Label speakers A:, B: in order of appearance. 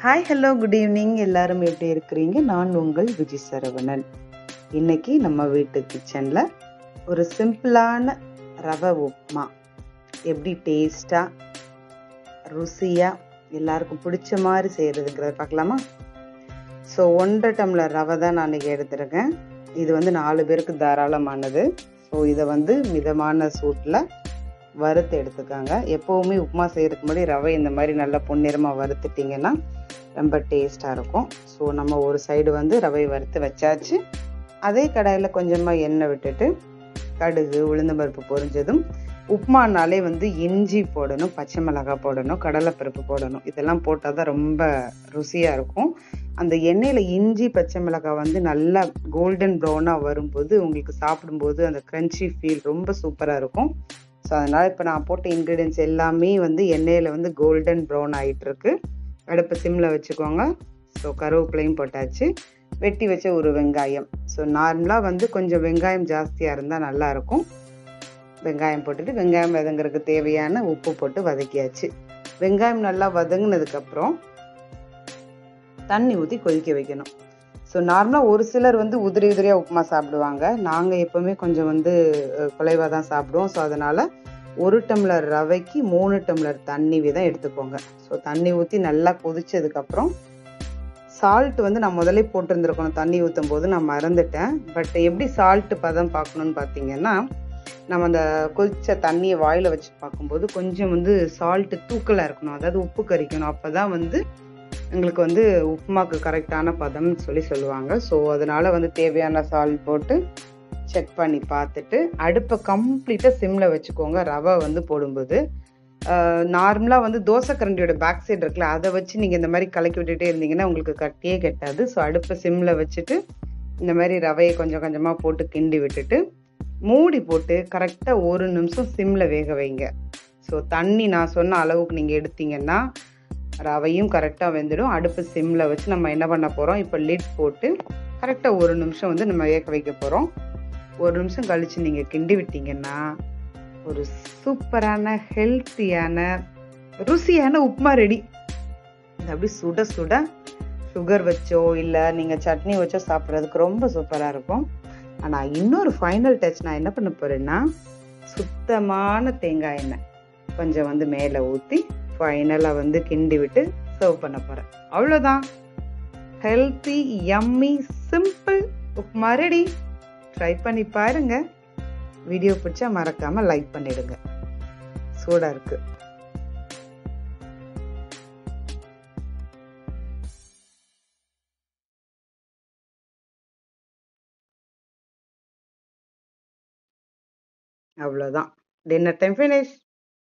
A: Hi hello good evening. எல்லாரும் எப்படி இருக்கிறீங்க? நான் உங்கள் விஜய் சரவணன். இன்னைக்கு நம்ம வீட்டு கிச்சனில் ஒரு சிம்பிளான ரவை உப்புமா எப்படி டேஸ்டாக ருசியாக எல்லாருக்கும் பிடிச்ச மாதிரி செய்கிறதுங்கிறத பார்க்கலாமா? ஸோ 1.5 டம்ளர் ரவை தான் நான் இன்றைக்கி எடுத்துருக்கேன். இது 4 பேருக்கு தாராளமானது. ஸோ இதை மிதமான சூட்டில் வறுத்து எடுத்துக்காங்க. எப்போவுமே உப்புமா செய்கிறதுக்கு முன்னாடி ரவை இந்த மாதிரி நல்லா பொன்னிறமாக வறுத்துட்டிங்கன்னா ரொம்ப டேஸ்ட்டாக இருக்கும். ஸோ நம்ம ஒரு சைடு ரவை வறுத்து வச்சாச்சு. அதே கடாயில் கொஞ்சமாக எண்ணெய் விட்டுட்டு கடுகு உளுந்தம்பருப்பு பொரிஞ்சதும் உப்புமானாலே இஞ்சி போடணும், பச்சை மிளகாய் போடணும், கடலைப்பருப்பு போடணும். இதெல்லாம் போட்டால் தான் ரொம்ப ருசியாக இருக்கும். அந்த எண்ணெயில் இஞ்சி பச்சை மிளகாய் நல்லா கோல்டன் ப்ரௌனாக வரும்போது உங்களுக்கு சாப்பிடும்போது அந்த க்ரன்ச்சி ஃபீல் ரொம்ப சூப்பராக இருக்கும். ஸோ அதனால் இப்போ நான் போட்ட இன்க்ரீடியன்ஸ் எல்லாமே எண்ணெயில் கோல்டன் ப்ரௌன் ஆகிட்டுருக்கு. அடுப்பு சிம்மில் வச்சுக்கோங்க. ஸோ கருவேப்பிலையும் போட்டாச்சு. வெட்டி வச்ச ஒரு வெங்காயம். ஸோ நார்மலாக கொஞ்சம் வெங்காயம் ஜாஸ்தியாக இருந்தால் நல்லாயிருக்கும். வெங்காயம் போட்டுட்டு வெங்காயம் வதங்குறதுக்கு தேவையான உப்பு போட்டு வதக்கியாச்சு. வெங்காயம் நல்லா வதங்கினதுக்கப்புறம் தண்ணி ஊற்றி கொதிக்க வைக்கணும். ஸோ நார்மலாக ஒரு சிலர் உதிரி உதிரியாக உப்புமா சாப்பிடுவாங்க. நாங்கள் எப்போவுமே கொஞ்சம் குலைவாக தான் சாப்பிடுவோம். ஸோ அதனால் 1 டம்ளர் ரவைக்கு 3 டம்ளர் தண்ணி வீதம் எடுத்துக்கோங்க. ஸோ தண்ணி ஊற்றி நல்லா கொதிச்சதுக்கப்புறம் சால்ட் நான் முதலே போட்டிருந்துருக்கணும். தண்ணி ஊற்றும் போது நான் மறந்துட்டேன். பட் எப்படி சால்ட்டு பதம் பார்க்கணுன்னு பார்த்தீங்கன்னா, நம்ம அந்த கொதிச்ச தண்ணியை வாயில் வச்சு பார்க்கும்போது கொஞ்சம் சால்ட்டு தூக்கலாக இருக்கணும். அதாவது உப்பு கரிக்கணும். அப்போ தான் எங்களுக்கு உப்புமாக்கு கரெக்டான பதம்னு சொல்லுவாங்க. ஸோ அதனால் தேவையான சால்ட் போட்டு செக் பண்ணி பார்த்துட்டு அடுப்பை கம்ப்ளீட்டாக சிம்மில் வச்சுக்கோங்க. ரவை போடும்போது நார்மலாக தோசை கரண்டியோட பேக் சைடு இருக்குல்ல, அதை வச்சு நீங்கள் இந்த மாதிரி கலக்கி விட்டுட்டே இருந்தீங்கன்னா உங்களுக்கு கட்டியே கட்டாது. ஸோ அடுப்பை சிம்மில் வச்சுட்டு இந்த மாதிரி ரவையை கொஞ்சம் கொஞ்சமாக போட்டு கிண்டி விட்டுட்டு மூடி போட்டு கரெக்டாக 1 நிமிஷம் சிம்மில் வேக வைங்க. ஸோ தண்ணி நான் சொன்ன அளவுக்கு நீங்கள் எடுத்தீங்கன்னா ரவையும் கரெக்டாக வெந்துடும். அடுப்பு சிம்மில் வச்சு நம்ம என்ன பண்ண போகிறோம், இப்போ லிட் போட்டு கரெக்டாக 1 நிமிஷம் நம்ம வேக வைக்க போகிறோம். 1 நிமிஷம் கழித்து நீங்கள் கிண்டி விட்டீங்கன்னா ஒரு சூப்பரான ஹெல்த்தியான ருசியான உப்புமா ரெடி. இது அப்படி சுட சுட சுகர் வச்சோ இல்லை நீங்கள் சட்னி வச்சோ சாப்பிட்றதுக்கு ரொம்ப சூப்பராக இருக்கும். ஆனால் இன்னொரு ஃபைனல் டச் நான் என்ன பண்ண போகிறேன்னா, சுத்தமான தேங்காய் எண்ணெய் கொஞ்சம் மேலே ஊற்றி ஃபைனலாக கிண்டி விட்டு சர்வ் பண்ண போகிறேன். அவ்வளோதான். Healthy yummy simple upma ready. Try பண்ணி பாருங்க. வீடியோ பிடிச்சா மறக்காமல் லைக் பண்ணிடுங்க. சூடாக இருக்கு. அவ்வளோதான். Dinner time finish.